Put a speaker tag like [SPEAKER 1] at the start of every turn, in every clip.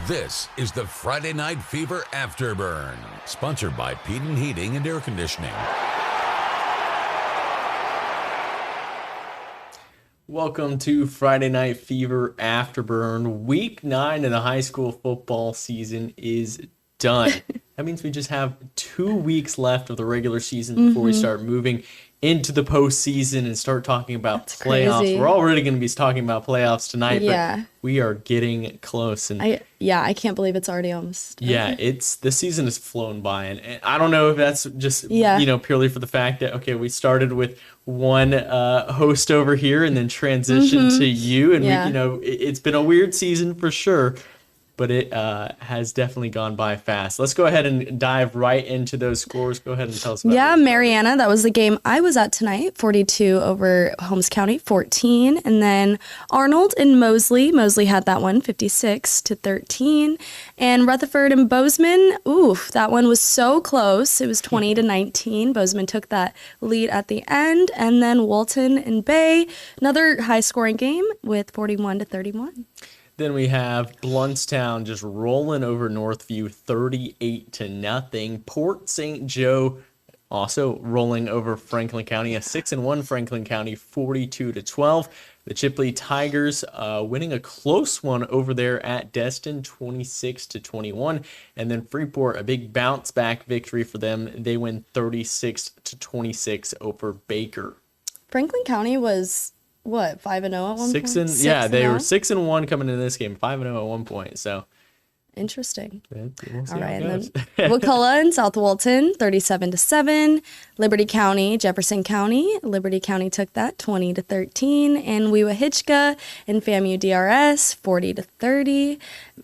[SPEAKER 1] This is the Friday Night Fever Afterburn, sponsored by Peden Heating and Air Conditioning.
[SPEAKER 2] Welcome to Friday Night Fever Afterburn. Week 9 of the high school football season is done. That means we just have 2 weeks left of the regular season before we start moving into the postseason and start talking about playoffs.
[SPEAKER 3] Crazy.
[SPEAKER 2] We're already going to be talking about playoffs tonight,
[SPEAKER 3] Yeah.
[SPEAKER 2] but we are getting close. And
[SPEAKER 3] I can't believe it's already almost over.
[SPEAKER 2] yeah, the season has flown by, and I don't know if that's just purely for the fact that we started with one host over here and then transitioned to you, and it's been a weird season for sure, but it has definitely gone by fast. Let's go ahead and dive right into those scores. Go ahead and tell us about
[SPEAKER 3] Yeah, Mariana, that was the game I was at tonight, 42 over Holmes County, 14. And then Arnold and Mosley. Mosley had that one, 56-13. And Rutherford and Boseman, that one was so close. It was 20-19. Boseman took that lead at the end. And then Walton and Bay, another high-scoring game with 41-31.
[SPEAKER 2] Then we have Bluntton just rolling over Northfield 38-0. Port St. Joe also rolling over Franklin County, a 6-1 Franklin County 42-12. The Chipley Tigers winning a close one over there at Destin 26-21. And then Freeport, a big bounce back victory for them. They win 36-26 over Baker.
[SPEAKER 3] Franklin County was 5-0 at one point?
[SPEAKER 2] They were 6-1 coming into this game, 5-0 at one point. So
[SPEAKER 3] interesting.
[SPEAKER 2] we'll see
[SPEAKER 3] All
[SPEAKER 2] how
[SPEAKER 3] right,
[SPEAKER 2] it goes.
[SPEAKER 3] and then Wakulla and South Walton, 37-7. Liberty County, Jefferson County. Liberty County took that 20-13. And Weewahitchka and FAMU DRS, 40-30.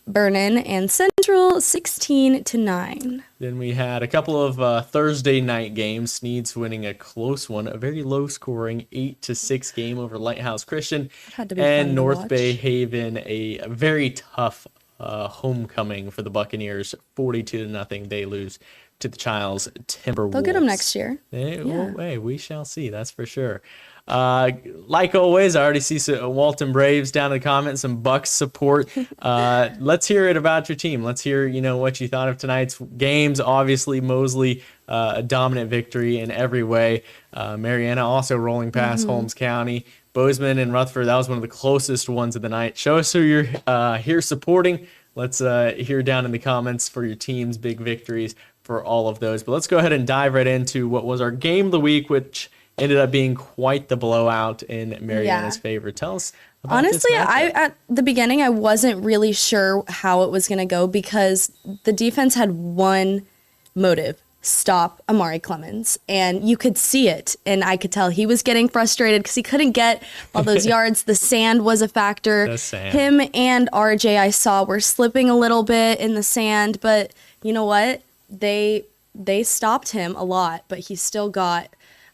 [SPEAKER 3] Vernon and Central, 16-9.
[SPEAKER 2] Then we had a couple of Thursday night games. Sneed's winning a close one, a very low-scoring 8-6 game over Lighthouse Christian.
[SPEAKER 3] Had to be fun
[SPEAKER 2] And
[SPEAKER 3] to
[SPEAKER 2] North
[SPEAKER 3] watch.
[SPEAKER 2] Bay Haven, a very tough homecoming for the Buccaneers, 42-0. They lose to the Childs Timberwolves.
[SPEAKER 3] They'll get them next year.
[SPEAKER 2] Well, we shall see. That's for sure. Like always, I already see some Walton Braves down in the comments, some Bucks support. Let's hear it about your team. Let's hear, what you thought of tonight's games. Obviously, Mosley, a dominant victory in every way. Mariana also rolling past Holmes County. Boseman and Rutherford, that was one of the closest ones of the night. Show us who you're here supporting. Let's hear down in the comments for your team's big victories for all of those. But let's go ahead and dive right into what was our game of the week, which ended up being quite the blowout in Mariana's favor. Tell us about
[SPEAKER 3] Honestly,
[SPEAKER 2] this matchup.
[SPEAKER 3] at the beginning, I wasn't really sure how it was going to go because the defense had one motive: stop Amari Clemens. And you could see it, and I could tell he was getting frustrated because he couldn't get all those yards. The sand was a factor.
[SPEAKER 2] The sand.
[SPEAKER 3] Him and RJ, I saw, were slipping a little bit in the sand, but you know what? They stopped him a lot, but he still got,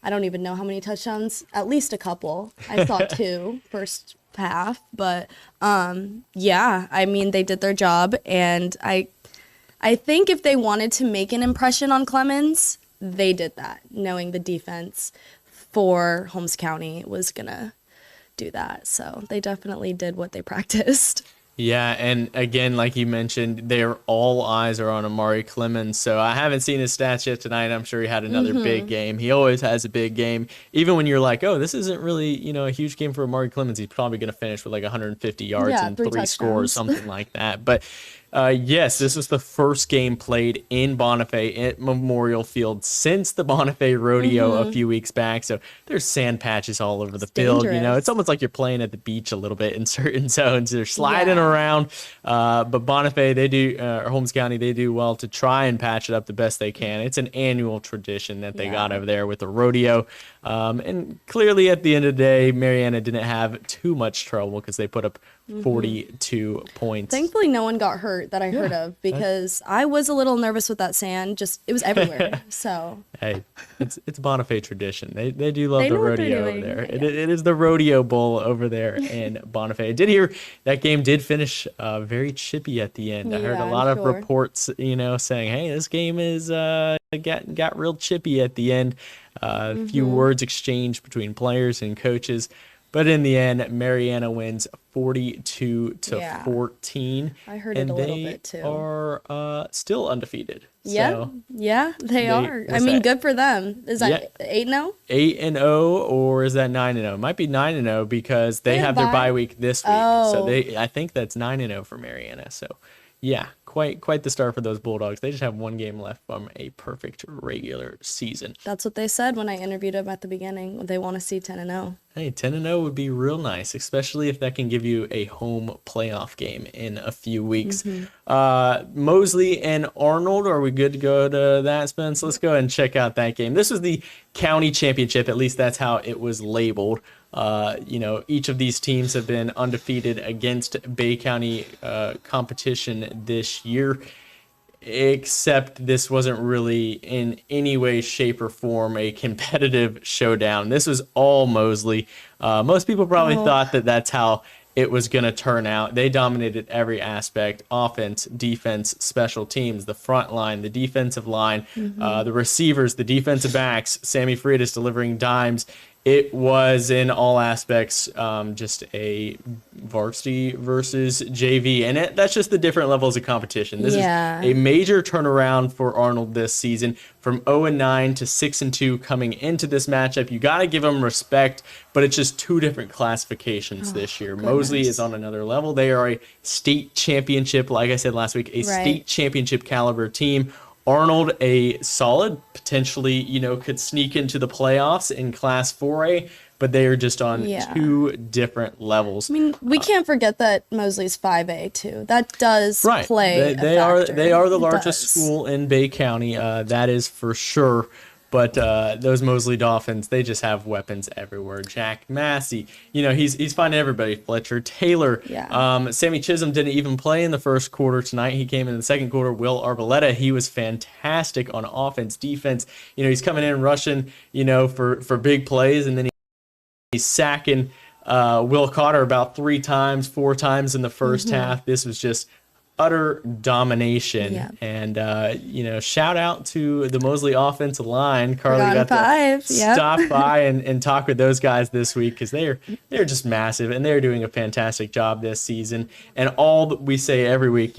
[SPEAKER 3] I don't even know how many touchdowns, at least a couple. I saw 2 first half, but they did their job, and I think if they wanted to make an impression on Clemens, they did that, knowing the defense for Holmes County was going to do that. So they definitely did what they practiced.
[SPEAKER 2] Yeah, and again, like you mentioned, all eyes are on Amari Clemens. So I haven't seen his stats yet tonight. I'm sure he had another big game. He always has a big game. Even when you're like, this isn't really, a huge game for Amari Clemens, he's probably going to finish with like 150 yards and 3 scores, something like that. But yes, this was the first game played in Bonifay at Memorial Field since the Bonifay Rodeo a few weeks back. So there's sand patches all over the field.
[SPEAKER 3] Dangerous.
[SPEAKER 2] It's almost like you're playing at the beach a little bit in certain zones. They're sliding around. But Bonifay, they do, or Holmes County, they do well to try and patch it up the best they can. It's an annual tradition that they got over there with the rodeo. And clearly at the end of the day, Mariana didn't have too much trouble because they put up 42 points.
[SPEAKER 3] Thankfully, no one got hurt that I heard of because I was a little nervous with that sand. It was everywhere. So
[SPEAKER 2] hey, it's Bonifay tradition. They do love the
[SPEAKER 3] know what they're
[SPEAKER 2] rodeo over
[SPEAKER 3] doing.
[SPEAKER 2] there.
[SPEAKER 3] Yeah.
[SPEAKER 2] It is the rodeo bowl over there in Bonifay. I did hear that game did finish very chippy at the end. I heard a lot of reports, saying, hey, this game is got real chippy at the end. A few words exchanged between players and coaches. But in the end, Mariana wins 42 to
[SPEAKER 3] Yeah.
[SPEAKER 2] 14.
[SPEAKER 3] I heard
[SPEAKER 2] and
[SPEAKER 3] it a little
[SPEAKER 2] they
[SPEAKER 3] bit too.
[SPEAKER 2] are still undefeated.
[SPEAKER 3] Yeah,
[SPEAKER 2] So
[SPEAKER 3] yeah, they are. I
[SPEAKER 2] what's
[SPEAKER 3] mean,
[SPEAKER 2] that?
[SPEAKER 3] good for them. Is that
[SPEAKER 2] Yeah.
[SPEAKER 3] 8-0?
[SPEAKER 2] 8-0, or is that 9-0? It might be 9-0 because they
[SPEAKER 3] They
[SPEAKER 2] have
[SPEAKER 3] have
[SPEAKER 2] their
[SPEAKER 3] bye.
[SPEAKER 2] bye week this week. So
[SPEAKER 3] Oh.
[SPEAKER 2] I think that's 9-0 for Mariana. So yeah, quite the start for those Bulldogs. They just have one game left from a perfect regular season.
[SPEAKER 3] That's what they said when I interviewed them at the beginning. They want to see 10-0.
[SPEAKER 2] Hey, 10-0 would be real nice, especially if that can give you a home playoff game in a few weeks. Mosley and Arnold, are we good to go to that, Spence? Let's go ahead and check out that game. This was the county championship. At least that's how it was labeled. Each of these teams have been undefeated against Bay County competition this year, except this wasn't really in any way, shape, or form a competitive showdown. This was all Mosley. Most people probably thought that that's how it was going to turn out. They dominated every aspect: offense, defense, special teams, the front line, the defensive line, the receivers, the defensive backs. Sammy Freitas delivering dimes. It was in all aspects just a varsity versus JV, and that's just the different levels of competition. This is a major turnaround for Arnold this season, from 0-9 to 6-2 coming into this matchup. You got to give them respect, but it's just two different classifications this year.
[SPEAKER 3] Goodness.
[SPEAKER 2] Mosley is on another level. They are a state championship, like I said last week, a state championship caliber team. Arnold, a solid, potentially, could sneak into the playoffs in Class 4A, but they are just on two different levels.
[SPEAKER 3] I mean, we can't forget that Mosley's 5A too. That does play
[SPEAKER 2] They
[SPEAKER 3] a
[SPEAKER 2] are
[SPEAKER 3] factor.
[SPEAKER 2] they are the
[SPEAKER 3] It
[SPEAKER 2] largest
[SPEAKER 3] does.
[SPEAKER 2] school in Bay County. That is for sure. But those Mosley Dolphins, they just have weapons everywhere. Jack Massey, he's finding everybody. Fletcher Taylor.
[SPEAKER 3] Yeah.
[SPEAKER 2] Sammy Chisholm didn't even play in the first quarter tonight. He came in the second quarter. Will Arboleta, he was fantastic on offense, defense. He's coming in rushing, for big plays, and then he's sacking Will Cotter about 4 times in the first half. This was just utter domination.
[SPEAKER 3] Yeah.
[SPEAKER 2] And shout out to the Mosley offensive line. Karli got
[SPEAKER 3] Forgotten 5.
[SPEAKER 2] to
[SPEAKER 3] Yep.
[SPEAKER 2] stop by and talk with those guys this week, because they're just massive, and they're doing a fantastic job this season. And all that we say every week,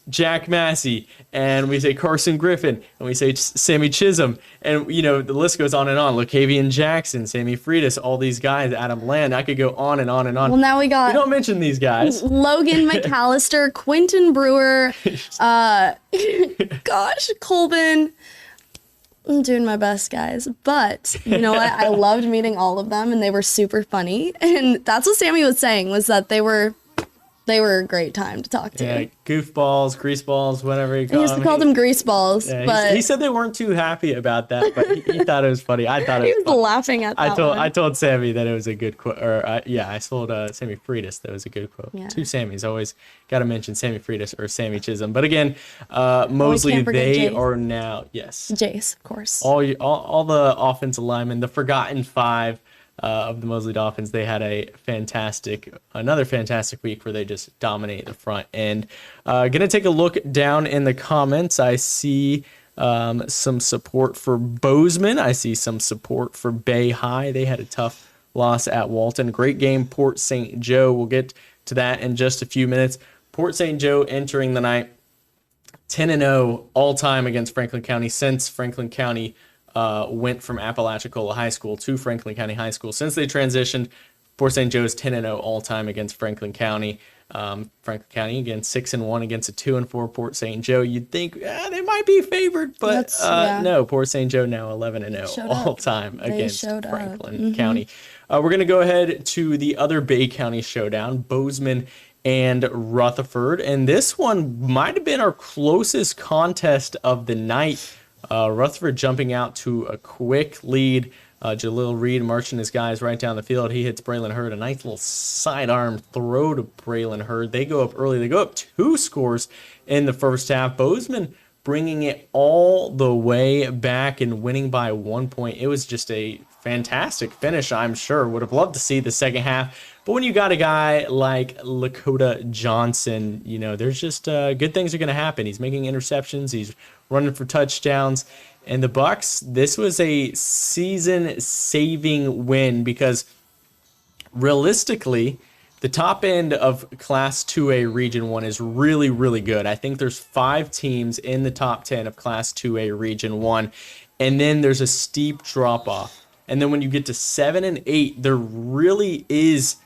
[SPEAKER 2] Jack Massey, and we say Carson Griffin, and we say Sammy Chisholm, and the list goes on and on. Lakavian Jackson, Sammy Freitas, all these guys, Adam Land. I could go on and on and on.
[SPEAKER 3] Well, now we got
[SPEAKER 2] We don't mention these guys.
[SPEAKER 3] Logan McAllister, Quentin Brewer, Colvin. I'm doing my best, guys. But you know what? I loved meeting all of them, and they were super funny. And that's what Sammy was saying, was that they were a great time to talk to.
[SPEAKER 2] Yeah, goofballs, greaseballs, whatever he
[SPEAKER 3] He
[SPEAKER 2] called
[SPEAKER 3] used to
[SPEAKER 2] them.
[SPEAKER 3] call them grease balls,
[SPEAKER 2] Yeah,
[SPEAKER 3] but
[SPEAKER 2] he said they weren't too happy about that, but he thought it was funny. I thought it
[SPEAKER 3] he
[SPEAKER 2] was
[SPEAKER 3] was
[SPEAKER 2] funny.
[SPEAKER 3] laughing at that one.
[SPEAKER 2] I told Sammy that it was a good quote. I told Sammy Freitas that it was a good quote.
[SPEAKER 3] Yeah.
[SPEAKER 2] Two Sammys. Always got to mention Sammy Freitas or Sammy Chisholm. But again, Mosley,
[SPEAKER 3] can't forget
[SPEAKER 2] they
[SPEAKER 3] Jace.
[SPEAKER 2] are now, yes.
[SPEAKER 3] Jace, of course.
[SPEAKER 2] All the offensive linemen, the forgotten 5 of the Mosley Dolphins, they had another fantastic week where they just dominate the front. And gonna take a look down in the comments. I see some support for Boseman. I see some support for Bay High. They had a tough loss at Walton. Great game, Port St. Joe. We'll get to that in just a few minutes. Port St. Joe entering the night 10-0 all time against Franklin County, since Franklin County went from Apalachicola High School to Franklin County High School. Since they transitioned, Port St. Joe's 10-0 all time against Franklin County. Franklin County again 6-1 against a 2-4 Port St. Joe. You'd think they might be favored, but no. Port St. Joe now 11-0 all time against Franklin County. We're gonna go ahead to the other Bay County showdown, Boseman and Rutherford, and this one might have been our closest contest of the night. Rutherford jumping out to a quick lead. Jalil Reed marching his guys right down the field. He hits Braylon Hurd. A nice little sidearm throw to Braylon Hurd. They go up early. They go up 2 scores in the first half. Boseman bringing it all the way back and winning by 1 point. It was just a fantastic finish, I'm sure. Would have loved to see the second half. But when you got a guy like Lakota Johnson, there's just good things are going to happen. He's making interceptions. He's running for touchdowns. And the Bucks, this was a season-saving win, because realistically, the top end of Class 2A Region 1 is really, really good. I think there's 5 teams in the top 10 of Class 2A Region 1, and then there's a steep drop-off. And then when you get to 7 and 8, there really is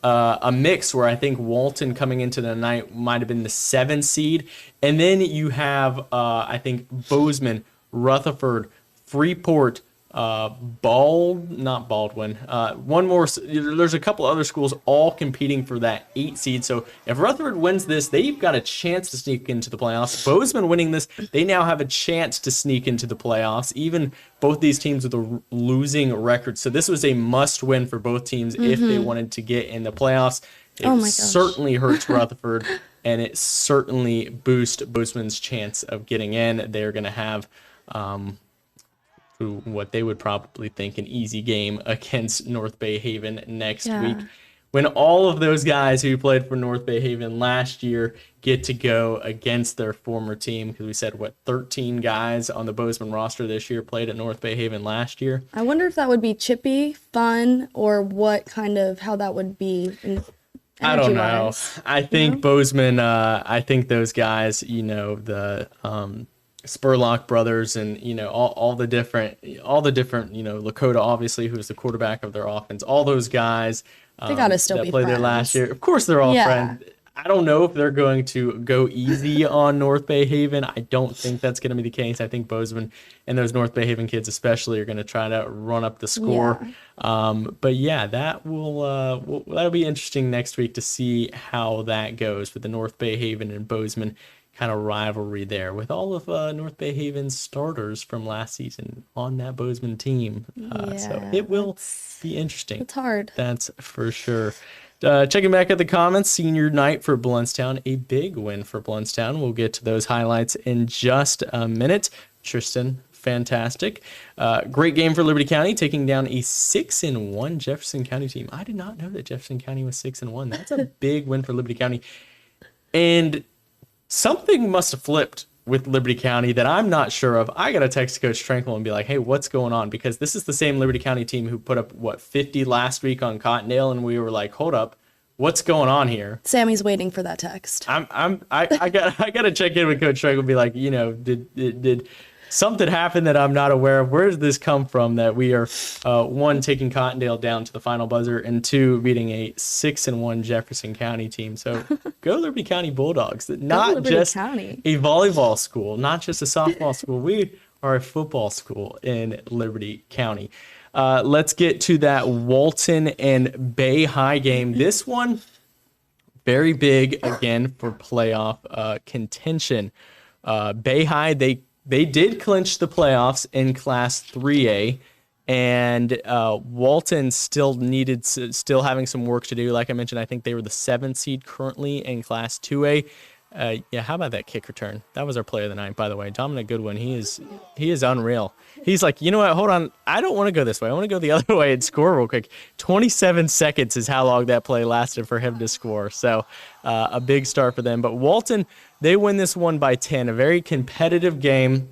[SPEAKER 2] a mix where I think Walton coming into the night might have been the 7 seed. And then you have, I think, Boseman, Rutherford, Freeport, not Baldwin. One more. There's a couple other schools all competing for that 8 seed. So if Rutherford wins this, they've got a chance to sneak into the playoffs. Boseman winning this, they now have a chance to sneak into the playoffs. Even both these teams with a losing record. So this was a must-win for both teams if they wanted to get in the playoffs. It certainly hurts Rutherford, and it certainly boosts Boseman's chance of getting in. They're going to have what they would probably think an easy game against North Bay Haven next week, when all of those guys who played for North Bay Haven last year get to go against their former team, because we said 13 guys on the Boseman roster this year played at North Bay Haven last year.
[SPEAKER 3] I wonder if that would be chippy, fun, or how that would be.
[SPEAKER 2] I don't know. I think Boseman, I think those guys, the Spurlock brothers, and all the different, Lakota, obviously, who's the quarterback of their offense, all those guys
[SPEAKER 3] they gotta still
[SPEAKER 2] that
[SPEAKER 3] be
[SPEAKER 2] played
[SPEAKER 3] friends.
[SPEAKER 2] there last year. Of course, they're all friends. I don't know if they're going to go easy on North Bay Haven. I don't think that's going to be the case. I think Boseman and those North Bay Haven kids especially are going to try to run up the score. But yeah, that'll be interesting next week to see how that goes with the North Bay Haven and Boseman kind of rivalry there, with all of North Bay Haven's starters from last season on that Boseman team. So it will be interesting.
[SPEAKER 3] It's hard.
[SPEAKER 2] That's for sure. Checking back at the comments, senior night for Bluntstown, a big win for Bluntstown. We'll get to those highlights in just a minute. Tristan, fantastic. Great game for Liberty County, taking down a 6-1 Jefferson County team. I did not know that Jefferson County was 6-1. That's a big win for Liberty County. And something must have flipped with Liberty County that I'm not sure of. I got to text Coach Tranquil and be like, hey, what's going on? Because this is the same Liberty County team who put up, 50 last week on Cottondale, and we were like, hold up, what's going on here?
[SPEAKER 3] Sammy's waiting for that text.
[SPEAKER 2] I got to check in with Coach Tranquil and be like, did something happen that I'm not aware of? Where does this come from that we are, 1, taking Cottondale down to the final buzzer, and 2, beating a 6-1 Jefferson County team? So go Liberty County Bulldogs. Not just a volleyball school, not just a softball school. We are a football school in Liberty County. Let's get to that Walton and Bay High game. This one, very big again for playoff contention. Bay High, they did clinch the playoffs in Class 3A, and Walton still having some work to do. Like I mentioned, I think they were the 7th seed currently in Class 2A. How about that kick return? That was our player of the night, by the way. Dominic Goodwin, he is unreal. He's like, you know what, hold on, I don't want to go this way. I want to go the other way and score real quick. 27 seconds is how long that play lasted for him to score. So a big start for them. But Walton, they win this one by 10, a very competitive game.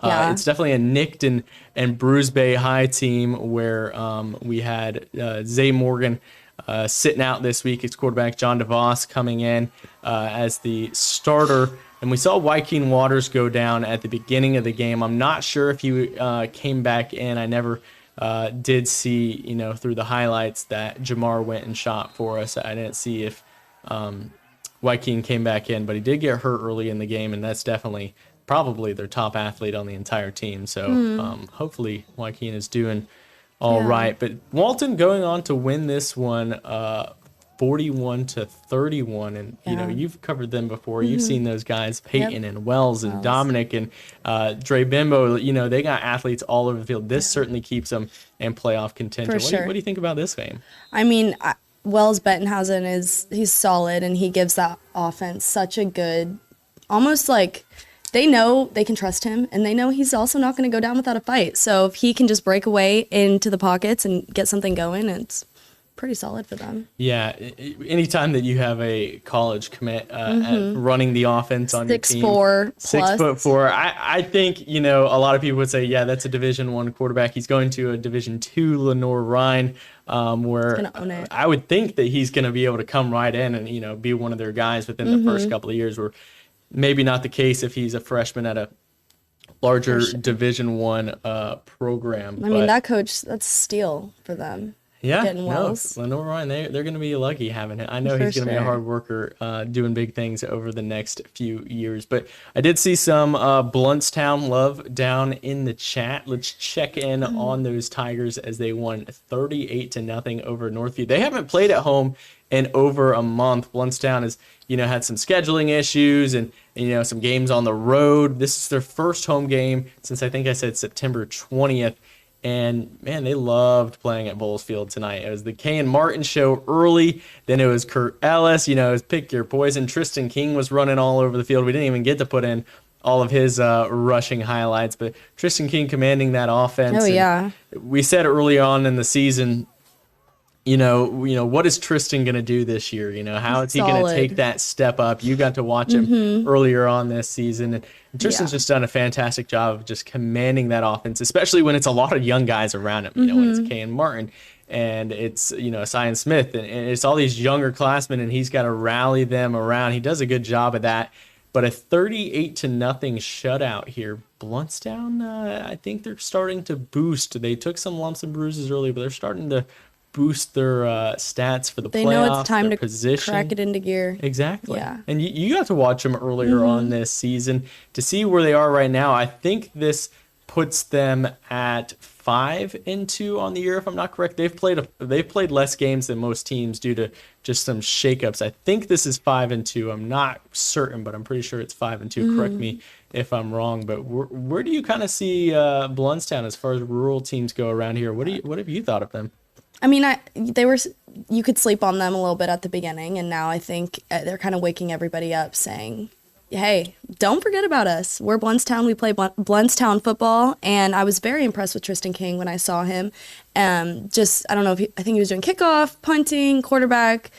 [SPEAKER 2] It's definitely a nicked and bruised Bay High team where we had Zay Morgan sitting out this week. His quarterback, John DeVos, coming in as the starter. And we saw Joaquin Waters go down at the beginning of the game. I'm not sure if he came back in. I never did see, through the highlights that Jamar went and shot for us. I didn't see if Joaquin came back in, but he did get hurt early in the game, and that's definitely probably their top athlete on the entire team. So hopefully Joaquin is doing all right. But Walton going on to win this one 41-31. And, you've covered them before. You've seen those guys, Peyton and Wells and Dominic and Dre Bimbo. They got athletes all over the field. This certainly keeps them in playoff contention. What do you think about this game?
[SPEAKER 3] I mean, Wells Bettenhausen he's solid, and he gives that offense such a good, almost like they know they can trust him, and they know he's also not going to go down without a fight. So if he can just break away into the pockets and get something going, it's pretty solid for them. Yeah,
[SPEAKER 2] anytime that you have a college commit running the offense on your team,
[SPEAKER 3] 6'4",
[SPEAKER 2] 6'4", I think a lot of people would say, yeah, that's a Division I quarterback. He's going to a Division II Lenore Rhine where
[SPEAKER 3] gonna own it.
[SPEAKER 2] I would think that he's going to be able to come right in and, you know, be one of their guys within the first couple of years, where maybe not the case if he's a freshman at a larger Division I program.
[SPEAKER 3] I mean, that coach, that's steal for them.
[SPEAKER 2] Yeah,
[SPEAKER 3] getting Wells.
[SPEAKER 2] Lenore Ryan, they're going to be lucky having him. I know
[SPEAKER 3] For
[SPEAKER 2] he's going to be a
[SPEAKER 3] sure.
[SPEAKER 2] hard worker, doing big things over the next few years. But I did see some Bluntstown love down in the chat. Let's check in on those Tigers as they won 38-0 over Northfield. They haven't played at home in over a month. Bluntstown has, you know, had some scheduling issues and you know, some games on the road. This is their first home game since I think I said September 20th. And, man, they loved playing at Bowles Field tonight. It was the Kay and Martin show early. Then it was Kurt Ellis. You know, it was pick your poison. Tristan King was running all over the field. We didn't even get to put in all of his rushing highlights. But Tristan King commanding that offense.
[SPEAKER 3] Oh, yeah.
[SPEAKER 2] We said early on in the season, you know, what is Tristan going to do this year? You know, how is he going to take that step up? You got to watch him earlier on this season. And Tristan's just done a fantastic job of just commanding that offense, especially when it's a lot of young guys around him. You know, when it's Kay and Martin and it's, you know, Sion Smith and it's all these younger classmen, and he's got to rally them around. He does a good job of that. But a 38-0 shutout here. Bluntstown, I think they're starting to boost. They took some lumps and bruises early, but they're starting to boost their stats for the
[SPEAKER 3] They
[SPEAKER 2] playoffs.
[SPEAKER 3] know it's time to
[SPEAKER 2] position.
[SPEAKER 3] crack it into gear.
[SPEAKER 2] Exactly.
[SPEAKER 3] Yeah.
[SPEAKER 2] And you got to watch them earlier on this season to see where they are right now. I think this puts them at 5-2 on the year, if I'm not correct. They've played less games than most teams due to just some shakeups. I think this is 5-2. I'm not certain, but I'm pretty sure it's 5-2. Correct me if I'm wrong. But where do you kind of see Bluntstown as far as rural teams go around here? What have you thought of them?
[SPEAKER 3] I mean, you could sleep on them a little bit at the beginning, and now I think they're kind of waking everybody up, saying, hey, don't forget about us. We're Bluntstown. We play Bluntstown football, and I was very impressed with Tristan King when I saw him. I don't know I think he was doing kickoff, punting, quarterback,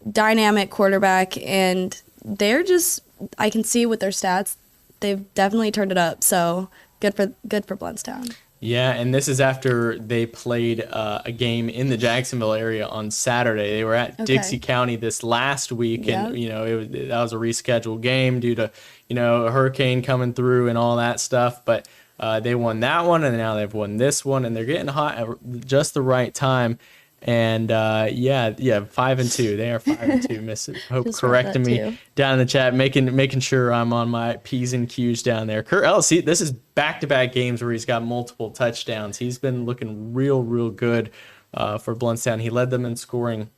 [SPEAKER 3] dynamic quarterback, and I can see with their stats, they've definitely turned it up. So good for Bluntstown.
[SPEAKER 2] Yeah, and this is after they played a game in the Jacksonville area on Saturday. They were at Dixie County this last week, and you know that was a rescheduled game due to a hurricane coming through and all that stuff. But they won that one, and now they've won this one, and they're getting hot at just the right time. And 5-2. They are 5-2. Miss Hope
[SPEAKER 3] Just
[SPEAKER 2] correcting me
[SPEAKER 3] too.
[SPEAKER 2] down in the chat, making sure I'm on my P's and Q's down there. Kurt Ellis, this is back-to-back games where he's got multiple touchdowns. He's been looking real good for Bluntstown. He led them in scoring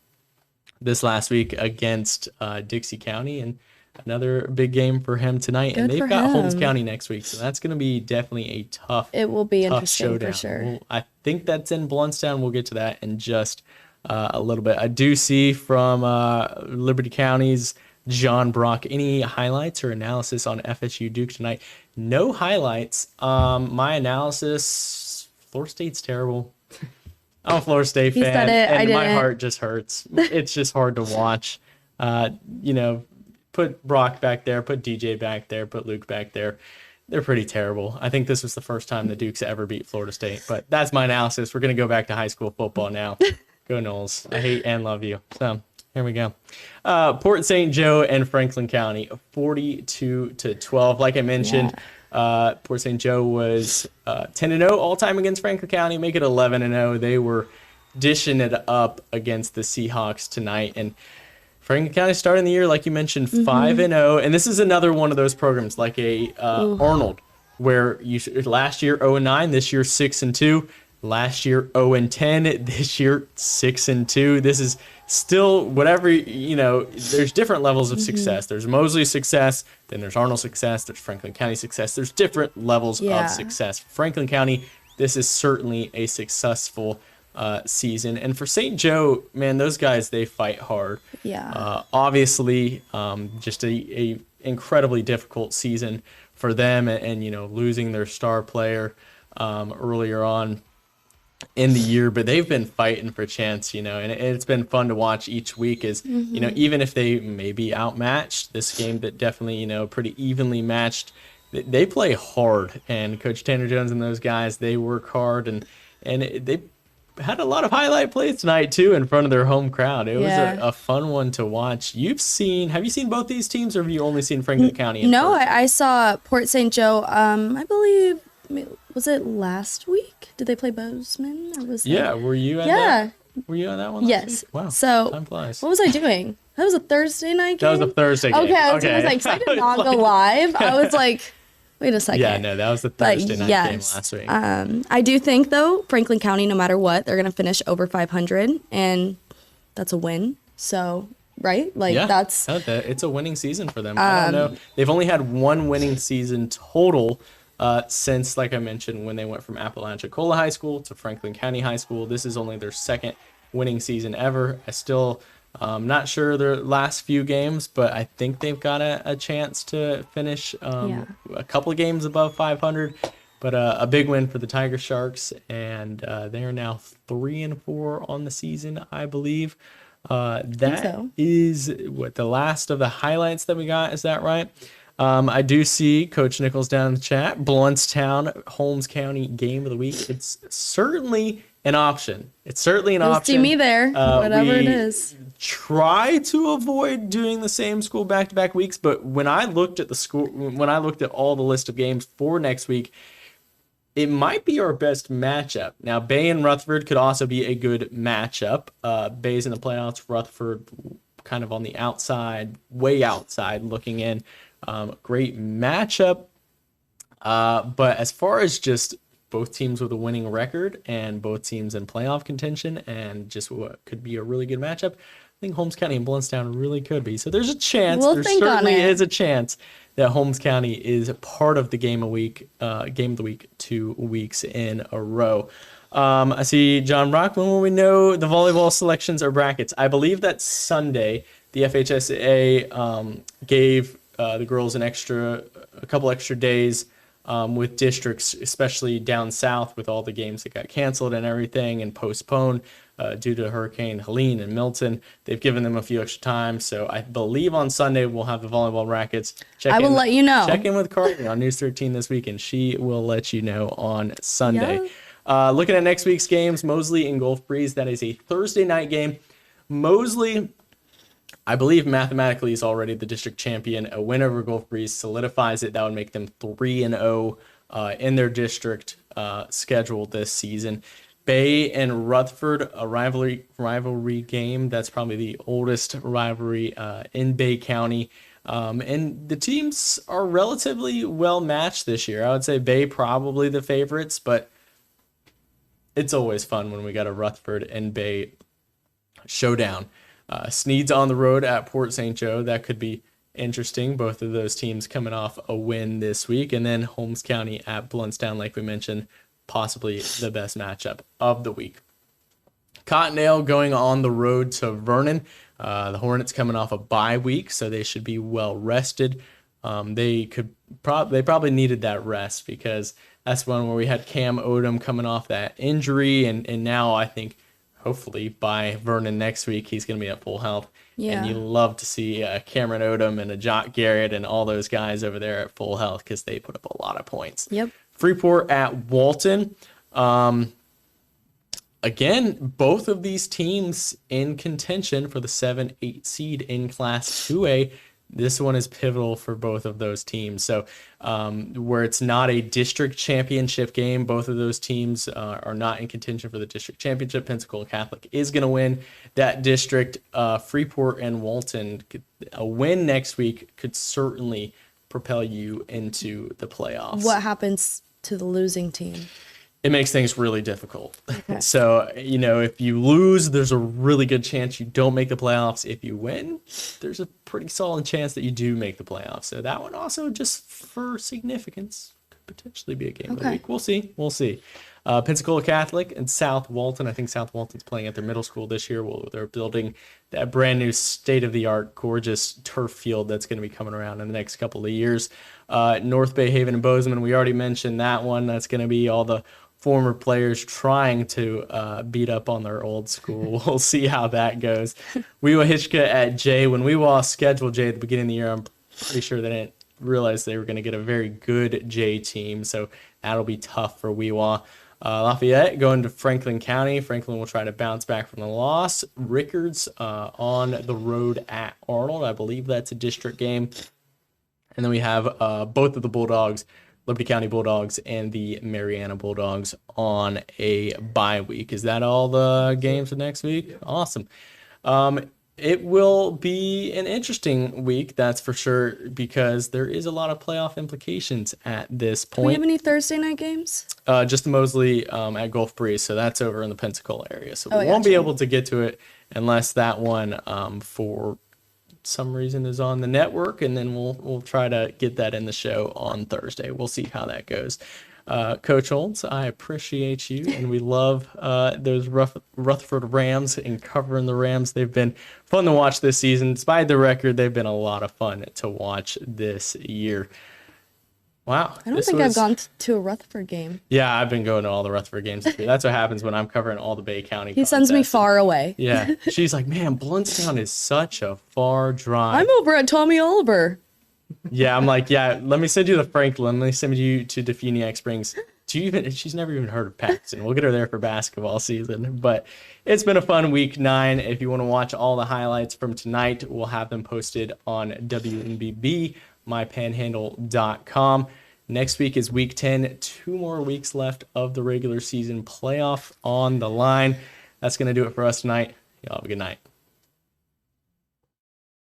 [SPEAKER 2] this last week against Dixie County, and another big game for him tonight.
[SPEAKER 3] Good
[SPEAKER 2] and they've
[SPEAKER 3] for
[SPEAKER 2] got Holmes
[SPEAKER 3] him.
[SPEAKER 2] County next week, so that's going to be definitely a tough.
[SPEAKER 3] It will be
[SPEAKER 2] tough
[SPEAKER 3] interesting
[SPEAKER 2] showdown.
[SPEAKER 3] for sure.
[SPEAKER 2] I think that's in Bluntstown. We'll get to that in just a little bit. I do see from Liberty County's John Brock, any highlights or analysis on FSU Duke tonight? No highlights. My analysis, Florida State's terrible. I'm a Florida State
[SPEAKER 3] He
[SPEAKER 2] fan,
[SPEAKER 3] said it, I
[SPEAKER 2] and my
[SPEAKER 3] didn't.
[SPEAKER 2] heart just hurts. It's just hard to watch. Put Brock back there, put DJ back there, put Luke back there. They're pretty terrible. I think this was the first time the Dukes ever beat Florida State. But that's my analysis. We're going to go back to high school football now. Go Noles. I hate and love you. So here we go. Port St. Joe and Franklin County, 42-12. Like I mentioned, Port St. Joe was 10-0 all-time against Franklin County. Make it 11-0. They were dishing it up against the Seahawks tonight. And Franklin County starting the year, like you mentioned, 5-0, and this is another one of those programs like a Arnold, where last year 0-9, this year 6-2, last year 0-10, this year 6-2. This is still whatever There's different levels of success. There's Mosley success, then there's Arnold success, there's Franklin County success. There's different levels of success. Franklin County, this is certainly a successful season. And for St. Joe, man, those guys, they fight hard. Obviously, just a incredibly difficult season for them, and losing their star player earlier on in the year, but they've been fighting for chance, and it's been fun to watch each week as even if they may be outmatched, this game that definitely pretty evenly matched, they play hard, and Coach Tanner Jones and those guys, they work hard, and they had a lot of highlight plays tonight too in front of their home crowd. It was
[SPEAKER 3] Yeah.
[SPEAKER 2] a fun one to watch. Have you seen both these teams, or have you only seen Franklin County?
[SPEAKER 3] No,
[SPEAKER 2] person?
[SPEAKER 3] I saw Port St. Joe. I believe, was it last week? Did they play Boseman? Or was
[SPEAKER 2] Yeah, were you at
[SPEAKER 3] Yeah.
[SPEAKER 2] that? Were you on that one last
[SPEAKER 3] Yes.
[SPEAKER 2] week? Wow.
[SPEAKER 3] So
[SPEAKER 2] time flies.
[SPEAKER 3] what was I doing? That was a Thursday night game?
[SPEAKER 2] That was a Thursday game.
[SPEAKER 3] Okay, I was gonna say, 'cause I did not go live. I was like, wait a second.
[SPEAKER 2] Yeah, no, that was the
[SPEAKER 3] But
[SPEAKER 2] Thursday night game last week.
[SPEAKER 3] I do think, though, Franklin County, no matter what, they're going to finish over 500, and that's a win. So, right? Like, that's...
[SPEAKER 2] It's a winning season for them. I don't know. They've only had one winning season total since, like I mentioned, when they went from Apalachicola High School to Franklin County High School. This is only their second winning season ever. I still... not sure their last few games, but I think they've got a chance to finish a couple of games above 500. But a big win for the Tiger Sharks, and they are now 3-4 on the season, I believe. Is what the last of the highlights that we got. Is that right? I do see Coach Nichols down in the chat. Bluntstown, Holmes County game of the week. It's certainly an option.
[SPEAKER 3] You'll see me there, whatever it is.
[SPEAKER 2] Try to avoid doing the same school back-to-back weeks, but when I looked at all the list of games for next week, it might be our best matchup. Now, Bay and Rutherford could also be a good matchup. Bay's in the playoffs, Rutherford kind of on the outside, way outside looking in. Great matchup. But as far as just both teams with a winning record and both teams in playoff contention and just what could be a really good matchup, I think Holmes County and Bluntstown really could be. So there's a chance. There certainly is a chance that Holmes County is a part of the game of the week 2 weeks in a row. I see John Brock. When will we know the volleyball selections or brackets? I believe that Sunday the FHSA gave the girls a couple extra days with districts, especially down south with all the games that got canceled and everything and postponed due to Hurricane Helene and Milton. They've given them a few extra times. So I believe on Sunday we'll have the volleyball brackets.
[SPEAKER 3] I will let you know.
[SPEAKER 2] Check in with Carly on News 13 this week, and she will let you know on Sunday. Yeah. Looking at next week's games, Mosley and Gulf Breeze. That is a Thursday night game. Mosley, I believe mathematically is already the district champion. A win over Gulf Breeze solidifies it. That would make them 3-0 in their district schedule this season. Bay and Rutherford, a rivalry game. That's probably the oldest rivalry in Bay County. And the teams are relatively well matched this year. I would say Bay probably the favorites, but it's always fun when we got a Rutherford and Bay showdown. Sneed's on the road at Port St. Joe. That could be interesting. Both of those teams coming off a win this week. And then Holmes County at Bluntstown, like we mentioned, possibly the best matchup of the week. Cottondale going on the road to Vernon. The Hornets coming off a bye week, so they should be well rested. They probably needed that rest because that's one where we had Cam Odom coming off that injury, and now I think hopefully by Vernon next week he's going to be at full health. Yeah. And you love to see Cameron Odom and a Jock Garrett and all those guys over there at full health because they put up a lot of points.
[SPEAKER 3] Yep.
[SPEAKER 2] Freeport at Walton. Again, both of these teams in contention for the 7-8 seed in Class 2A. This one is pivotal for both of those teams. So where it's not a district championship game, both of those teams are not in contention for the district championship. Pensacola Catholic is going to win that district. Freeport and Walton, a win next week could certainly propel you into the playoffs.
[SPEAKER 3] What happens to the losing team?
[SPEAKER 2] It makes things really difficult. Okay. So, if you lose, there's a really good chance you don't make the playoffs. If you win, there's a pretty solid chance that you do make the playoffs. So that one also, just for significance, could potentially be a game of the week. We'll see. Pensacola Catholic and South Walton. I think South Walton's playing at their middle school this year. Well, they're building that brand new state-of-the-art, gorgeous turf field that's going to be coming around in the next couple of years. North Bay Haven and Boseman, we already mentioned that one. That's going to be all the former players trying to beat up on their old school. We'll see how that goes. Weewa Hitchka at Jay. When Weewa scheduled Jay at the beginning of the year, I'm pretty sure they didn't realize they were going to get a very good Jay team, so that'll be tough for Weewa. Lafayette going to Franklin County. Franklin will try to bounce back from the loss. Rickards on the road at Arnold. I believe that's a district game. And then we have both of the Bulldogs, Liberty County Bulldogs and the Mariana Bulldogs, on a bye week. Is that all the games for next week? Awesome. It will be an interesting week, that's for sure, because there is a lot of playoff implications at this point.
[SPEAKER 3] Do we have any Thursday night games?
[SPEAKER 2] Just the Mosley at Gulf Breeze, so that's over in the Pensacola area. So we
[SPEAKER 3] I
[SPEAKER 2] won't be
[SPEAKER 3] gotcha.
[SPEAKER 2] able to get to it unless that one, for some reason, is on the network, and then we'll try to get that in the show on Thursday. We'll see how that goes. Coach Olds, I appreciate you, and we love those Rutherford Rams and covering the Rams. They've been fun to watch this season. Despite the record, they've been a lot of fun to watch this year. Wow.
[SPEAKER 3] I don't think I've gone to a Rutherford game.
[SPEAKER 2] Yeah, I've been going to all the Rutherford games this year. That's what happens when I'm covering all the Bay County.
[SPEAKER 3] He sends me far away.
[SPEAKER 2] Yeah. She's like, man, Bluntstown is such a far drive.
[SPEAKER 3] I'm over at Tommy Oliver.
[SPEAKER 2] Yeah, I'm like, yeah, let me send you to Franklin. Let me send you to Defuniak Springs. She's never even heard of Paxton. We'll get her there for basketball season. But it's been a fun week 9. If you want to watch all the highlights from tonight, we'll have them posted on WNBB, mypanhandle.com. Next week is week 10. 2 more weeks left of the regular season playoff on the line. That's going to do it for us tonight. Y'all have a good night.